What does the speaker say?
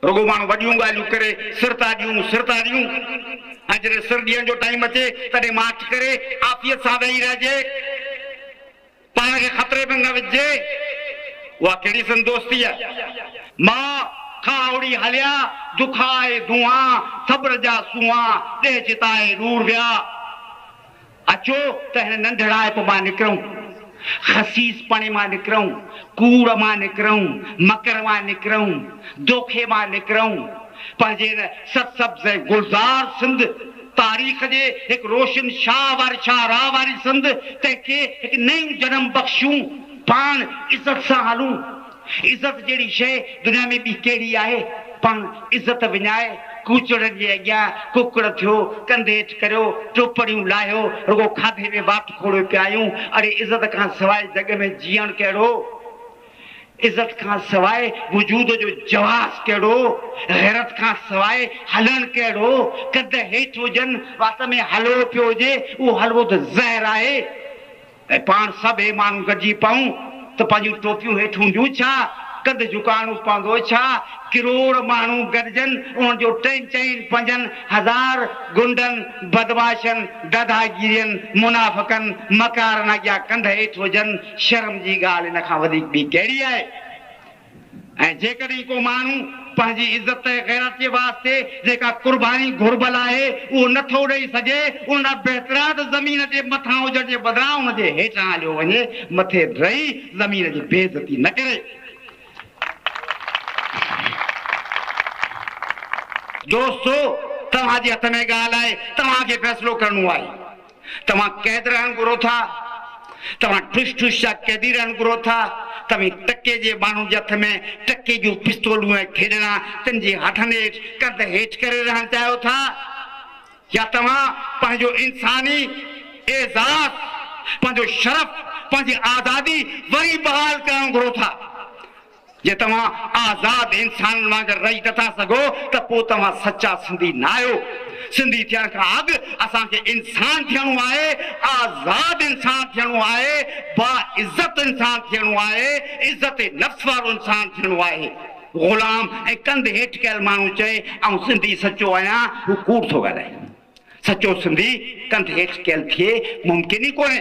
रुगो माण्हू वॾियूं ॻाल्हियूं करे सिर था ॾियूं ऐं जॾहिं सिर ॾियण जो टाइम अचे तॾहिं माठ करे आफ़ियत सां वेही रहिजे, पाण खे ख़तरे में न विझे। उहा कहिड़ी संदोस्ती आहे? मां खावड़ी हलिया दुखाए धुआं सब्र जा सुआं ॾे चिताए दूर विया। अचो त हिन नंढड़ाइप मां निकिरूं, खसीस पणे मां निकिरूं, कूड़ मां निकिरूं, मकर मां निकिरूं, दोखे मां निकिरूं। पंहिंजे सब्ज़ गुलज़ार सिंध तारीख़ जे हिकु रोशन शाह वारी शाहराह वारी सिंध तंहिंखे हिकु नयूं जनम बख़्शूं, पाण इज़त सां हलूं। इज़त जहिड़ी शइ दुनिया में ॿी कहिड़ी आहे? पाण इज़त विञाए कूचड़नि जे अॻियां कुकड़ थियो, कंधे हेठि करियो, चोपड़ियूं लाहियो, रुगो खाधे में वाट खोड़े पिया आहियूं। अरे इज़त खां सवाइ जग में जीअण कहिड़ो? इज़त खां सवाइ वजूद जो जवाज़ कहिड़ो? गैरत खां सवाइ हलण कहिड़ो? कद हेठि हुजनि, वात में हलवो पियो हुजे, उहो हलवो त ज़हर आहे। ऐं पाण सभु माण्हू गॾिजी पऊं त पंहिंजूं टोपियूं हेठि हूंदियूं छा? कद झुकाइणो पवंदो छा? किरोड़ माण्हू गॾिजनि, उन्हनि जो 3-4-5 गुंडनि, बदमाशनि, दादागिरियनि, मुनाफ़िकनि, मकारनि अॻियां कंध हेठि हुजनि। शर्म जी ॻाल्हि इन खां वधीक ॿी कहिड़ी आहे? ऐं जेकॾहिं को माण्हू पंहिंजी इज़त गैरत जे वास्ते जेका कुर्बानी घुर्बल आहे उहो नथो ॾेई सघे, उन बहितरा त ज़मीन जे मथां हुजण जे बदिरां उन जे हेठां हलियो वञे, मथे रही ज़मीन जी बेइज़ती न करे। दोस्तो, तव्हांजे हथ में ॻाल्हि आहे, तव्हांखे फ़ैसिलो करणो आहे। तव्हां क़ैद रहण घुरो था, तव्हां ठुश ठुश जा क़ैदी रहण घुरो था, तव्हां टके जे माण्हुनि जे हथ में टके जूं पिस्तोलूं ऐं खेॾणा तिन जे हथनि हेठि कंध हेठि करे रहणु चाहियो था, या तव्हां पंहिंजो इंसानी एज़ाज़, पंहिंजो शरफ़, पंहिंजी आज़ादी वरी बहाल करणु घुरो था? जे तव्हां आज़ाद इंसान वांगुरु रही नथा सघो त पोइ तव्हां सचा सिंधी न आहियो। सिंधी थियण खां अॻु असांखे इंसान थियणो आहे, आज़ाद इंसान थियणो आहे, बाइज़त इंसान थियणो आहे, इज़त नफ़्स वारो इंसान थियणो आहे। ग़ुलाम ऐं कंध हेठि कयल माण्हू चए ऐं सिंधी सचो आहियां, हू कूड़ थो ॻाल्हाए। सचो सिंधी कंध हेठि कयल थिए मुमकिन ई कोन्हे।